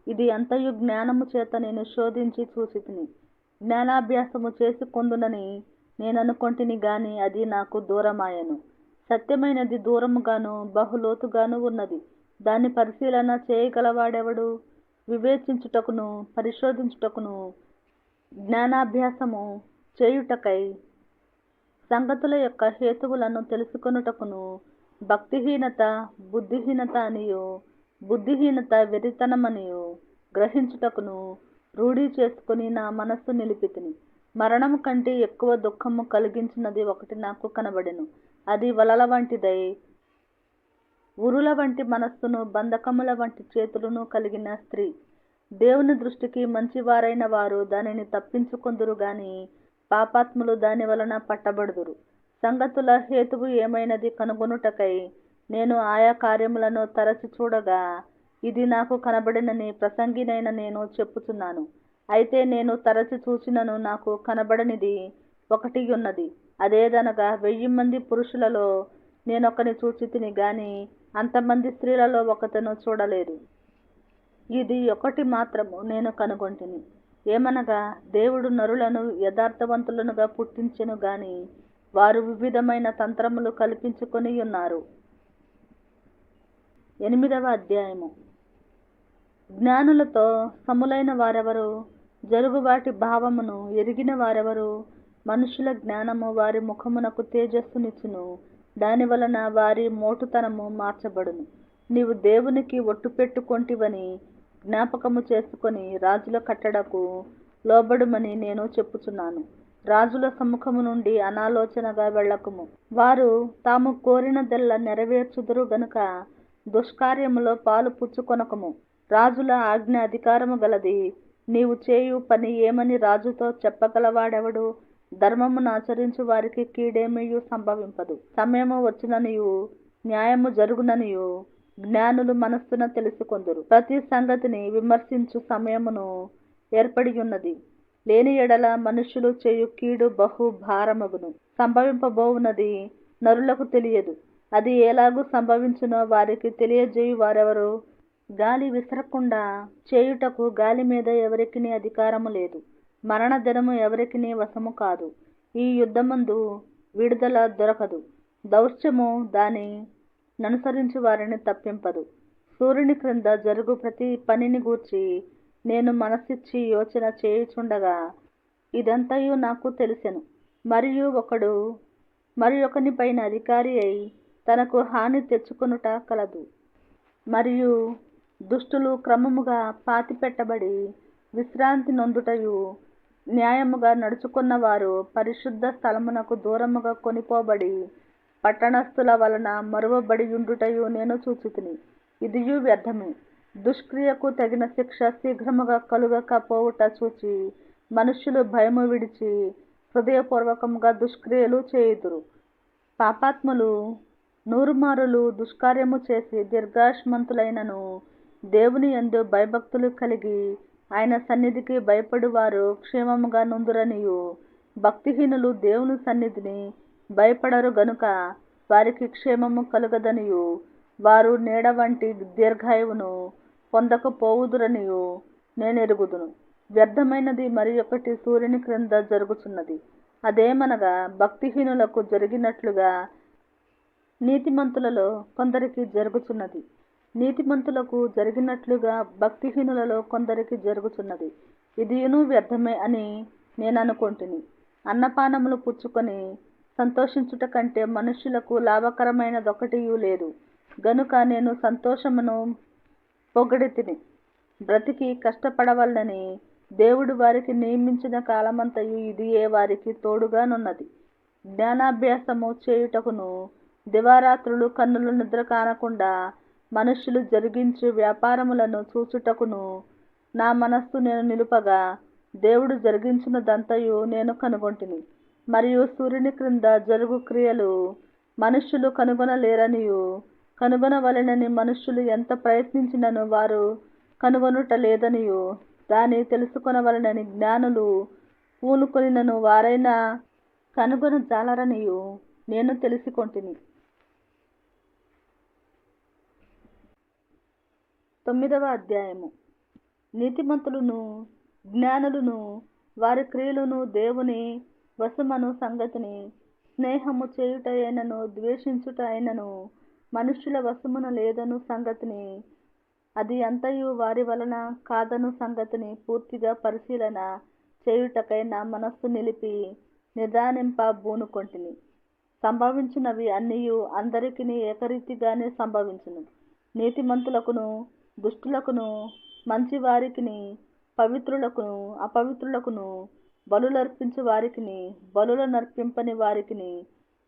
ఇది అంతయు జ్ఞానము చేత నేను శోధించి చూసితిని. జ్ఞానాభ్యాసము చేసుకొందునని నేననుకొంటిని గాని అది నాకు దూరమాయెను. సత్యమైనది దూరముగాను బహులోతుగాను ఉన్నది. దాన్ని పరిశీలన చేయగలవాడెవడు? వివేచించుటకును పరిశోధించుటకును జ్ఞానాభ్యాసము చేయుటకై సంగతుల యొక్క హేతువులను తెలుసుకొనుటకును భక్తిహీనత బుద్ధిహీనత అనియు, బుద్ధిహీనత వెర్రితనమనియు గ్రహించుటకును రూఢి చేసుకుని నా మనస్సు నిలిపితిని. మరణము కంటే ఎక్కువ దుఃఖము కలిగించినది ఒకటి నాకు కనబడెను. అది వలల వంటిదై ఉరుల వంటి మనస్సును బంధకముల వంటి చేతులను కలిగిన స్త్రీ. దేవుని దృష్టికి మంచివారైన వారు దానిని తప్పించుకొందురు గాని పాపాత్ములు దాని వలన పట్టబడుదురు. సంగతుల హేతువు ఏమైనది కనుగొనుటకై నేను ఆయా కార్యములను తరచి చూడగా ఇది నాకు కనబడినని ప్రసంగినైన నేను చెప్పుచున్నాను. అయితే నేను తరచి చూచినను నాకు కనబడనిది ఒకటి ఉన్నది. అదేదనగా 1000 మంది పురుషులలో నేనొకని చూచితిని గాని అంతమంది స్త్రీలలో ఒకతను చూడలేదు. ఇది ఒకటి మాత్రము నేను కనుగొంటిని, ఏమనగా దేవుడు నరులను యథార్థవంతులనుగా పుట్టించెను గాని వారు వివిధమైన తంత్రములు కల్పించుకొని ఉన్నారు. 8వ అధ్యాయము. జ్ఞానులతో సములైన వారెవరు? జరుగువాటి భావమును ఎరిగిన వారెవరు? మనుషుల జ్ఞానము వారి ముఖమునకు తేజస్సునిచ్చును, దాని వలన వారి మోటుతనము మార్చబడును. నీవు దేవునికి ఒట్టు పెట్టుకొంటివని జ్ఞాపకము చేసుకొని రాజుల కట్టడకు లోబడుమని నేను చెప్పుచున్నాను. రాజుల సముఖము నుండి అనాలోచనగా వెళ్ళకుము. వారు తాము కోరినదెల్లా నెరవేర్చుదురు గనుక దుష్కార్యములో పాలు పుచ్చుకొనకము. రాజుల ఆజ్ఞ అధికారము గలది. నీవు చేయు పని ఏమని రాజుతో చెప్పగలవాడెవడు? ధర్మమును ఆచరించు వారికి కీడేమియు సంభవింపదు. సమయము వచ్చిననియు న్యాయము జరుగుననియు జ్ఞానులు మనస్సున తెలుసుకొందురు. ప్రతి సంగతిని విమర్శించు సమయమును ఏర్పడి ఉన్నది. లేని ఎడల మనుష్యులు చేయు కీడు బహు భారమగును. సంభవింపబోవునది నరులకు తెలియదు. అది ఎలాగూ సంభవించునో వారికి తెలియజేయు వారెవరు? గాలి విసరకుండా చేయుటకు గాలి మీద ఎవరికిని అధికారము లేదు. మరణ దినము ఎవరికిని వశము కాదు. ఈ యుద్ధమందు విడుదల దొరకదు. దౌర్ష్ట్యము దాని ననుసరించు వారిని తప్పింపదు. సూర్యుని క్రింద జరుగు ప్రతి పనిని గూర్చి నేను మనసిచ్చి యోచన చేయుచుండగా ఇదంతయు నాకు తెలిసెను. మరియు ఒకడు మరి ఒకని పైన అధికారి అయి తనకు హాని తెచ్చుకొనుట కలదు. మరియు దుష్టులు క్రమముగా పాతిపెట్టబడి విశ్రాంతి నొందుటయు, న్యాయముగా నడుచుకున్న వారు పరిశుద్ధ స్థలమునకు దూరముగా కొనిపోబడి పట్టణస్థుల వలన మరువబడియుండుటయు నేను చూచితిని. ఇదియు వ్యర్థమే. దుష్క్రియకు తగిన శిక్ష శీఘ్రముగా కలుగక పోవుట చూచి మనుష్యులు భయము విడిచి హృదయపూర్వకముగా దుష్క్రియలు చేయుదురు. పాపాత్ములు నూరుమారులు దుష్కార్యము చేసి దీర్ఘాయుష్మంతులైనను దేవుని యందు భయభక్తులు కలిగి ఆయన సన్నిధికి భయపడువారు క్షేమముగా నుందురనియు, భక్తిహీనులు దేవుని సన్నిధిని భయపడరు గనుక వారికి క్షేమము కలుగదనియు, వారు నీడ వంటి దీర్ఘాయువును పొందకపోవుదురనియు నేనెరుగుదును. వ్యర్థమైనది మరి ఒకటి సూర్యుని క్రింద జరుగుచున్నది. అదేమనగా భక్తిహీనులకు జరిగినట్లుగా నీతిమంతులలో కొందరికి జరుగుచున్నది. నీతిమంతులకు జరిగినట్లుగా భక్తిహీనులలో కొందరికి జరుగుచున్నది. ఇదియును వ్యర్థమే అని నేననుకొంటిని. అన్నపానములు పుచ్చుకొని సంతోషించుట కంటే మనుష్యులకు లాభకరమైనదొకటియూ లేదు. గనుక నేను సంతోషమును పొగడితిని. బ్రతికి కష్టపడవలనని దేవుడు వారికి నియమించిన కాలమంతయు ఇదియే వారికి తోడుగానున్నది. జ్ఞానాభ్యాసము చేయుటకును దివారాత్రులు కన్నులు నిద్ర కానకుండా మనుష్యులు జరిగించు వ్యాపారములను చూచుటకును నా మనస్సు నేను నిలుపగా దేవుడు జరిగించినదంతయు నేను కనుగొంటిని. మరియు సూర్యుని క్రింద జరుగు క్రియలు మనుష్యులు కనుగొనలేరనియు, కనుగొనవలెనని మనుష్యులు ఎంత ప్రయత్నించినను వారు కనుగొనుట లేదనియు, దాన్ని తెలుసుకొనవలెనని జ్ఞానులు పూనుకొనినను వారైనా కనుగొన జాలరనియు నేను తెలిసికొంటిని. 9వ అధ్యాయము. నీతిమంతులను జ్ఞానులను వారి క్రియలను దేవుని వశమను సంగతిని స్నేహము చేయుట అయినను ద్వేషించుట అయినను మనుష్యుల వశమున లేదను సంగతిని, అది అంతయు వారి వలన కాదను సంగతిని పూర్తిగా పరిశీలన చేయుటకై నా మనస్సు నిలిపి నిదానింప బూనుకొంటిని. సంభవించినవి అన్నియు అందరికిని ఏకరీతిగానే సంభవించును. నీతిమంతులకును దుష్టులకును మంచివారికిని పవిత్రులకును అపవిత్రులకును బలులర్పించు వారికిని బలులనర్పింపని వారికిని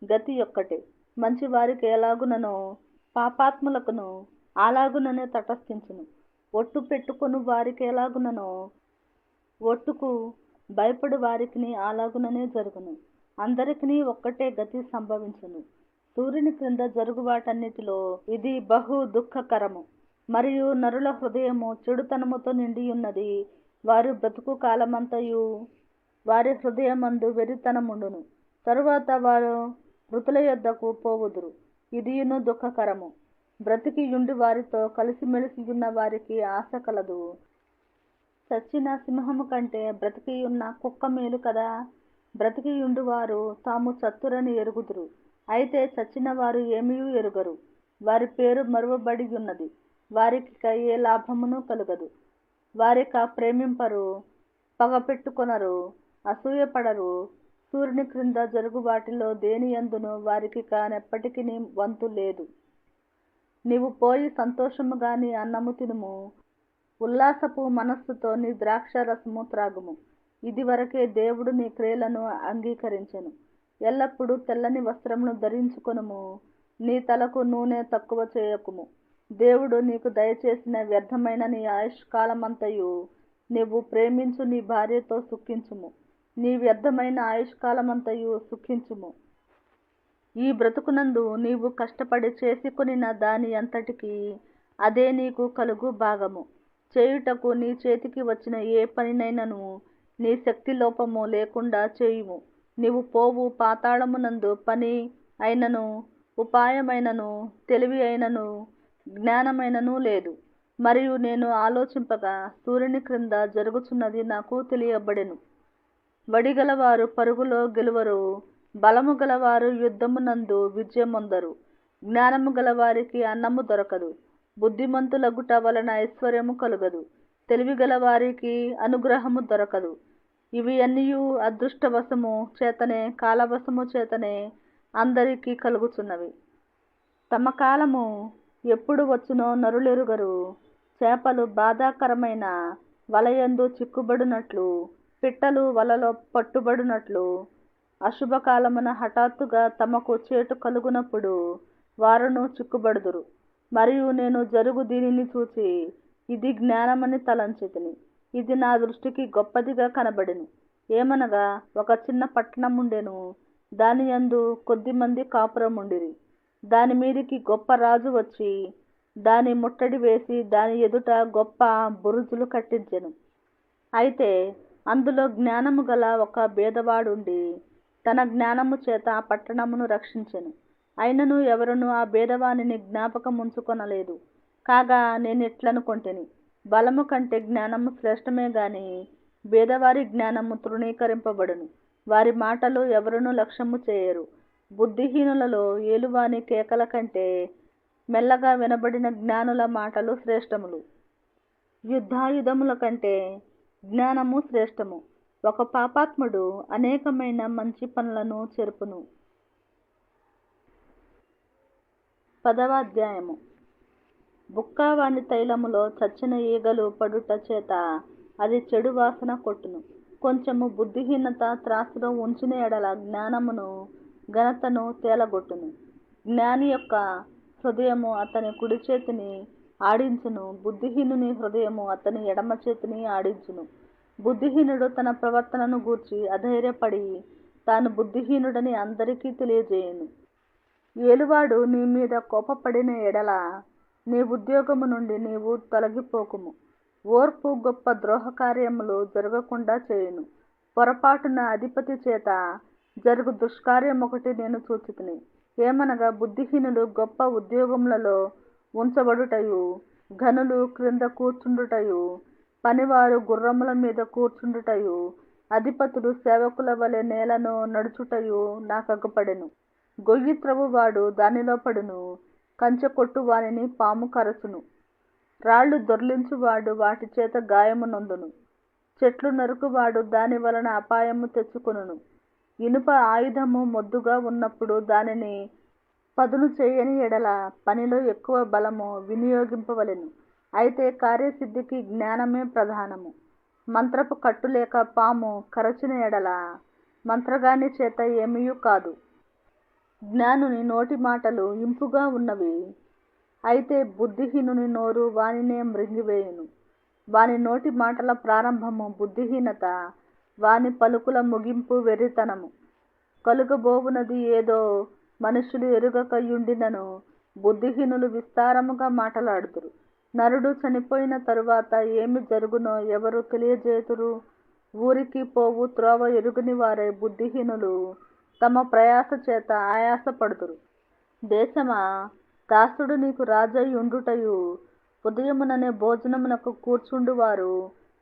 గతి ఒక్కటే. మంచివారికి ఎలాగుననో పాపాత్ములకును అలాగుననే తటస్థించును. ఒట్టు పెట్టుకొను వారికి ఎలాగుననో ఒట్టుకు భయపడు వారికిని అలాగుననే జరుగును. అందరికిని ఒక్కటే గతి సంభవించును. సూర్యుని క్రింద జరుగు వాటన్నిటిలో ఇది బహు దుఃఖకరము. మరియు నరుల హృదయము చెడుతనముతో నిండియున్నది. వారు బ్రతుకు కాలమంతయు వారి హృదయమందు వెరితనముండును. తరువాత వారు మృతుల యొద్దకు పోవుదురు. ఇదియును దుఃఖకరము. బ్రతికియుండి వారితో కలిసిమెలిసియున్న వారికి ఆశ కలదు. చచ్చిన సింహము కంటే బ్రతికియున్న కుక్క మేలు కదా. బ్రతికియుండు వారు తాము చత్తురని ఎరుగుదురు. అయితే చచ్చిన వారు ఏమీయూ ఎరుగరు. వారి పేరు మరువబడి ఉన్నది. వారికిక ఏ లాభమును కలుగదు. వారిక ప్రేమింపరు, పగపెట్టుకొనరు, అసూయపడరు. సూర్యుని క్రింద జరుగు వాటిలో దేని యందును వారికిక నెప్పటికిని వంతు లేదు. నీవు పోయి సంతోషముగా నీ అన్నము తినుము. ఉల్లాసపు మనస్సుతో నీ ద్రాక్ష రసము త్రాగుము. ఇదివరకే దేవుడు నీ క్రియలను అంగీకరించెను. ఎల్లప్పుడూ తెల్లని వస్త్రమును ధరించుకొనుము. నీ తలకు నూనె తక్కువ చేయకుము. దేవుడు నీకు దయచేసిన వ్యర్థమైన నీ ఆయుష్కాలమంతయు నీవు ప్రేమించు నీ భార్యతో సుఖించుము. నీ వ్యర్థమైన ఆయుష్కాలమంతయు సుఖించుము. ఈ బ్రతుకునందు నీవు కష్టపడి చేసుకొనిన దాని అంతటికి అదే నీకు కలుగు భాగము. చేయుటకు నీ చేతికి వచ్చిన ఏ పనినైనను నీ శక్తి లోపము లేకుండా చేయుము. నీవు పోవు పాతాళమునందు పని అయినను ఉపాయమైనను తెలివి అయినను జ్ఞానమైనను లేదు. మరియు నేను ఆలోచింపగా సూర్యుని క్రింద జరుగుచున్నది నాకు తెలియబడెను. వడిగలవారు పరుగులో గెలువరు. బలము గలవారు యుద్ధమునందు విజయమొందరు. జ్ఞానము గలవారికి అన్నము దొరకదు. బుద్ధిమంతులగుట వలన ఐశ్వర్యము కలుగదు. తెలివి గలవారికి అనుగ్రహము దొరకదు. ఇవి అన్నియు అదృష్టవశము చేతనే కాలవశము చేతనే అందరికీ కలుగుచున్నవి. తమ కాలము ఎప్పుడు వచ్చునో నరులెరుగరు. చేపలు బాధాకరమైన వలయందు చిక్కుబడినట్లు పిట్టలు వలలో పట్టుబడినట్లు అశుభకాలమున హఠాత్తుగా తమకు చేటు కలుగునప్పుడు వారును చిక్కుబడుదురు. మరియు నేను జరుగు దీనిని చూచి ఇది జ్ఞానమని తలంచితిని. ఇది నా దృష్టికి గొప్పదిగా కనబడెను. ఏమనగా ఒక చిన్న పట్టణముండెను. దాని యందు కొద్దిమంది కాపురముండిరి. దాని మీదికి గొప్ప రాజు వచ్చి దాని ముట్టడి వేసి దాని ఎదుట గొప్ప బురుజులు కట్టించెను. అయితే అందులో జ్ఞానము గల ఒక బేదవాడుండి తన జ్ఞానము చేత ఆ పట్టణమును రక్షించెను. అయినను ఎవరునూ ఆ బేదవానిని జ్ఞాపకముంచుకొనలేదు. కాగా నేనెట్లనుకొంటిని, బలము కంటే జ్ఞానము శ్రేష్టమే గాని బేదవారి జ్ఞానము తృణీకరింపబడును. వారి మాటలు ఎవరునూ లక్ష్యము చేయరు. బుద్ధిహీనులలో ఏలువాని కేకల కంటే మెల్లగా వినబడిన జ్ఞానుల మాటలు శ్రేష్టములు. యుద్ధాయుధముల కంటే జ్ఞానము శ్రేష్టము. ఒక పాపాత్ముడు అనేకమైన మంచి పనులను చెరుపును. 10వ అధ్యాయము. బుక్కవాని తైలములో చచ్చిన ఈగలు పడుట చేత అది చెడు వాసన కొట్టును. కొంచెము బుద్ధిహీనత త్రాసులో ఉంచిన ఎడల జ్ఞానమును ఘనతను తేలగొట్టును. జ్ఞాని యొక్క హృదయము అతని కుడి చేతిని ఆడించును. బుద్ధిహీనుని హృదయము అతని ఎడమ చేతిని ఆడించును. బుద్ధిహీనుడు తన ప్రవర్తనను గూర్చి అధైర్యపడి తాను బుద్ధిహీనుడని అందరికీ తెలియజేయును. ఏలువాడు నీ మీద కోపపడిన ఎడల నీ ఉద్యోగము నుండి నీవు తొలగిపోకుము. ఓర్పు గొప్ప ద్రోహకార్యములు జరగకుండా చేయును. పొరపాటున అధిపతి చేత జరుగు దుష్కార్యమొకటి నేను చూచితిని. ఏమనగా బుద్ధిహీనులు గొప్ప ఉద్యోగములలో ఉంచబడుటయు, ఘనులు క్రింద కూర్చుండుటయు, పనివారు గుర్రముల మీద కూర్చుండుటయు, అధిపతులు సేవకుల వలె నేలను నడుచుటయు నాకగుపడెను. గొయ్యి త్రవ్వువాడు దానిలో పడును. కంచె కొట్టు వానిని పాము కరచును. రాళ్లు దొర్లించువాడు వాటి చేత గాయము నొందును. చెట్లు నరుకువాడు దాని వలన అపాయము తెచ్చుకొనును. ఇనుప ఆయుధము మొద్దుగా ఉన్నప్పుడు దానిని పదును చేయని ఎడల పనిలో ఎక్కువ బలము వినియోగింపవలెను. అయితే కార్యసిద్ధికి జ్ఞానమే ప్రధానము. మంత్రపు కట్టు లేక పాము కరచిన ఎడల మంత్రగాని చేత ఏమీయూ కాదు. జ్ఞానుని నోటి మాటలు ఇంపుగా ఉన్నవి, అయితే బుద్ధిహీనుని నోరు వానినే మృంగివేయును. వాని నోటి మాటల ప్రారంభము బుద్ధిహీనత, వాని పలుకుల ముగింపు వెర్రితనము. కలుగబోవునది ఏదో మనుషులు ఎరుగక యుండినను బుద్ధిహీనులు విస్తారముగా మాటలాడుదురు. నరుడు చనిపోయిన తరువాత ఏమి జరుగునో ఎవరు తెలియజేతురు? ఊరికి పోవు త్రోవ ఎరుగని వారై బుద్ధిహీనులు తమ ప్రయాస చేత ఆయాసపడుదురు. దేశమా, దాసుడు నీకు రాజై ఉండుటయు, ఉదయముననే భోజనమునకు కూర్చుండువారు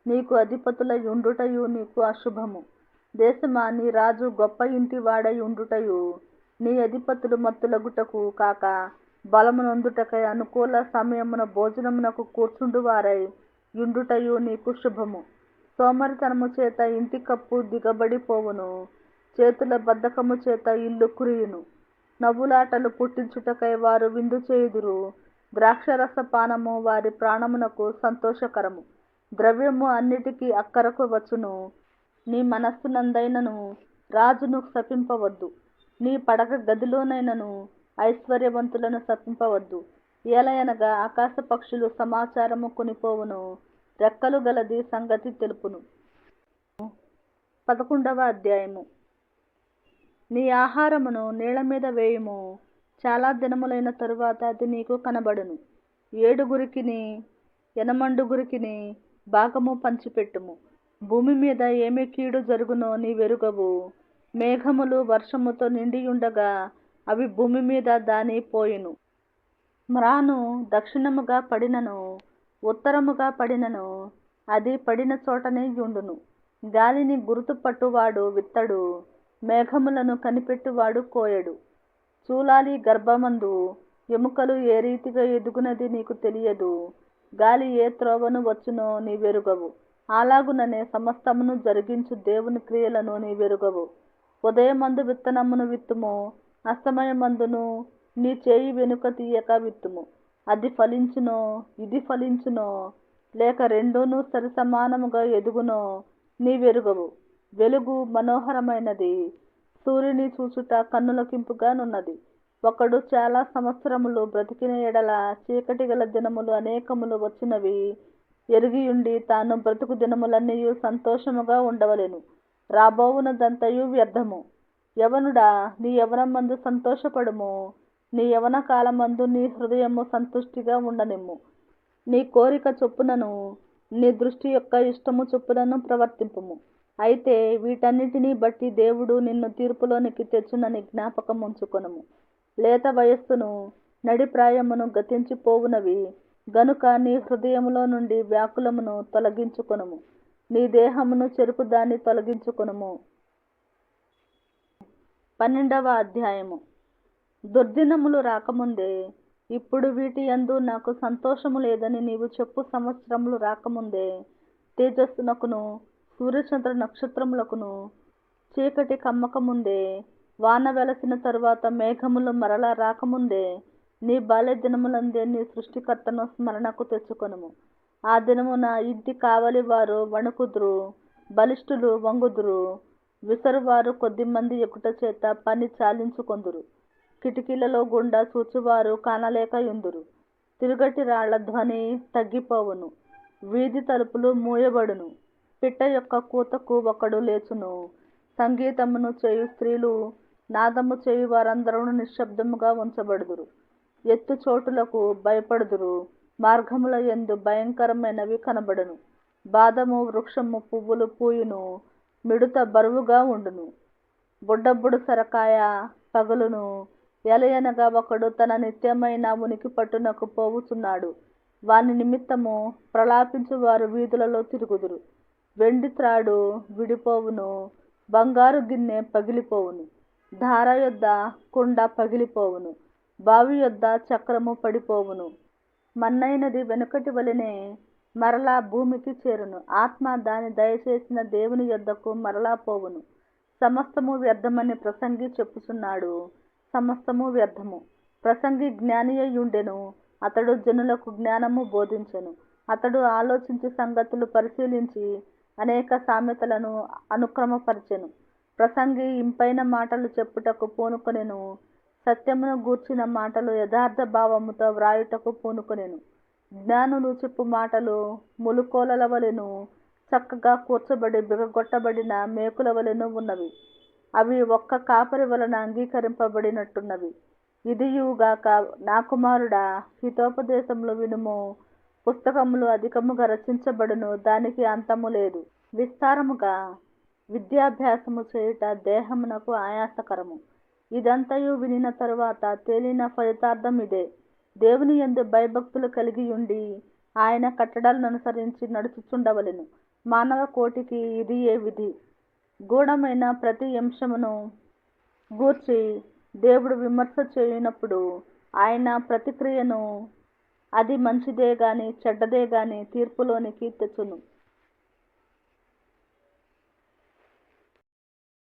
నీకు అధిపతులై ఉండుటయు నీకు అశుభము. దేశమా, నీ రాజు గొప్ప ఇంటి వాడై ఉండుటయు, నీ అధిపతులు మత్తులగుటకు కాక బలమునొందుటకై అనుకూల సమయమున భోజనమునకు కూర్చుండువారై యుండుటయు నీకు శుభము. సోమరితనము చేత ఇంటి కప్పు దిగబడిపోవును, చేతుల బద్ధకము చేత ఇల్లు కురియును. నవ్వులాటలు పుట్టించుటకై వారు విందు చేయుదురు, ద్రాక్షరస పానము వారి ప్రాణమునకు సంతోషకరము. ద్రవ్యము అన్నిటికీ అక్కరకు వచ్చును, నీ మనస్సునందైనను రాజును శపింపవద్దు. నీ పడక గదిలోనైనను ఐశ్వర్యవంతులను శపింపవద్దు. ఏలయనగా ఆకాశ పక్షులు సమాచారము కొనిపోవును, రెక్కలు గలది సంగతి తెలుపును. 11వ అధ్యాయము. నీ ఆహారమును నీళ్ల మీద వేయుము, చాలా దినములైన తరువాత అది నీకు కనబడును. 7గురికిని 8 భాగము పంచిపెట్టుము. భూమి మీద ఏమి కీడు జరుగునో నీవెరుగవు. మేఘములు వర్షముతో నిండియుండగా అవి భూమి మీద దాని పోయును. మ్రాను దక్షిణముగా పడినను ఉత్తరముగా పడినను అది పడిన చోటనే యుండును. గాలిని గుర్తుపట్టువాడు విత్తడు, మేఘములను కనిపెట్టువాడు కోయడు. చూలాలి గర్భమందు ఎముకలు ఏ రీతిగా ఎదుగునది నీకు తెలియదు. గాలి ఏ త్రోవను వచ్చునో నీవెరుగవు. అలాగుననే సమస్తమును జరిగించు దేవుని క్రియలను నీవెరుగవు. ఉదయమందు విత్తనమును విత్తుము, అస్తమయమందును నీ చేయి వెనుక తీయక విత్తుము. అది ఫలించునో ఇది ఫలించునో, లేక రెండూను సరి సమానముగా ఎదుగునో నీవెరుగవు. వెలుగు మనోహరమైనది, సూర్యుని చూచుట కన్నులకింపుగానున్నది. ఒకడు చాలా సంవత్సరములు బ్రతికిన ఎడల చీకటి గల దినములు అనేకములు వచ్చినవి ఎరిగియుండి తాను బ్రతుకు దినములన్నీయు సంతోషముగా ఉండవలెను. రాబోవునదంతయు వ్యర్థము. యవనుడా, నీ యవనమందు సంతోషపడుము, నీ యవన కాలమందు నీ హృదయము సంతుష్టిగా ఉండనిమ్ము. నీ కోరిక చొప్పునను నీ దృష్టి యొక్క ఇష్టము చొప్పునను ప్రవర్తింపుము. అయితే వీటన్నిటినీ బట్టి దేవుడు నిన్ను తీర్పులోనికి తెచ్చునని జ్ఞాపకముంచుకొనుము. లేత వయస్సును నడిప్రాయమును గతించిపోవునవి గనుక నీ హృదయములో నుండి వ్యాకులమును తొలగించుకొనుము. నీ దేహమును చెరుపుదాన్ని తొలగించుకొనుము. 12వ అధ్యాయము. దుర్దినములు రాకముందే, ఇప్పుడు వీటి యందు నాకు సంతోషము లేదని నీవు చెప్పు సంవత్సరములు రాకముందే, తేజస్సునకును సూర్యచంద్ర నక్షత్రములకును చీకటి కమ్మకముందే, వాన వెలసిన తరువాత మేఘములు మరలా రాకముందే, నీ బాల్య దినములందే నీ సృష్టికర్తను స్మరణకు తెచ్చుకొనుము. ఆ దినమున ఇంటి కావలి వారు వణుకుదురు, బలిష్ఠులు వంగుదురు, విసరువారు కొద్దిమంది ఎక్కుట చేత పని చాలించుకొందురు. కిటికీలలో గుండా చూచువారు కానలేక యుందురు. తిరుగటి రాళ్ల ధ్వని తగ్గిపోవును, వీధి తలుపులు మూయబడును. పిట్ట యొక్క కూతకు ఒకడు లేచును. సంగీతమును చేయు స్త్రీలు, నాదము చేయు వారందరూ నిశ్శబ్దముగా ఉంచబడుదురు. ఎత్తు చోటులకు భయపడుదురు, మార్గముల యందు భయంకరమైనవి కనబడును. బాదము వృక్షము పువ్వులు పూయును, మిడుత బరువుగా ఉండును. బుడ్డబ్బుడు సరకాయ పగలును. ఎలయనగా ఒకడు తన నిత్యమైన ఉనికి పట్టునకు పోవుచున్నాడు. వాని నిమిత్తము ప్రలాపించువారు వీధులలో తిరుగుదురు. వెండి త్రాడు విడిపోవును, బంగారు గిన్నె పగిలిపోవును. ధార యొద్ద కుండ పగిలిపోవును, బావి యొద్ద చక్రము పడిపోవును. మన్నైనది వెనుకటి వలెనే మరలా భూమికి చేరును. ఆత్మ దాని దయచేసిన దేవుని యొద్దకు మరలా పోవును. సమస్తము వ్యర్థమని ప్రసంగి చెప్పుచున్నాడు. సమస్తము వ్యర్థము. ప్రసంగి జ్ఞాని అయ్యుండెను. అతడు జనులకు జ్ఞానము బోధించెను. అతడు ఆలోచించి సంగతులు పరిశీలించి అనేక సామెతలను అనుక్రమపరిచెను. ప్రసంగి ఇంపైన మాటలు చెప్పుటకు పూనుకొనెను. సత్యమును గూర్చిన మాటలు యథార్థ భావముతో వ్రాయుటకు పూనుకొనెను. జ్ఞానులు చెప్పు మాటలు ములుకోలల వలెను, చక్కగా కూర్చబడి బిగగొట్టబడిన మేకుల వలెను ఉన్నవి. అవి ఒక్క కాపరి వలన అంగీకరింపబడినట్టున్నవి. ఇదియుగాక నా కుమారుడా, హితోపదేశములు వినుము. పుస్తకములు అధికముగా రచించబడును, దానికి అంతము లేదు. విస్తారముగా విద్యాభ్యాసము చేయుట దేహమునకు ఆయాసకరము. ఇదంతయు వినిన తరువాత తేలిన ఫలితార్థం ఇదే: దేవుని యందు భయభక్తులు కలిగియుండి ఆయన కట్టడలను అనుసరించి నడుచుచుండవలెను. మానవ కోటికి ఇదియే విధి. గూఢమైన ప్రతి అంశమును గూర్చి దేవుడు విమర్శ చేయునప్పుడు ఆయన ప్రతిక్రియను అది మంచిదే గాని చెడ్డదే గాని తీర్పులోనికి తెచ్చును.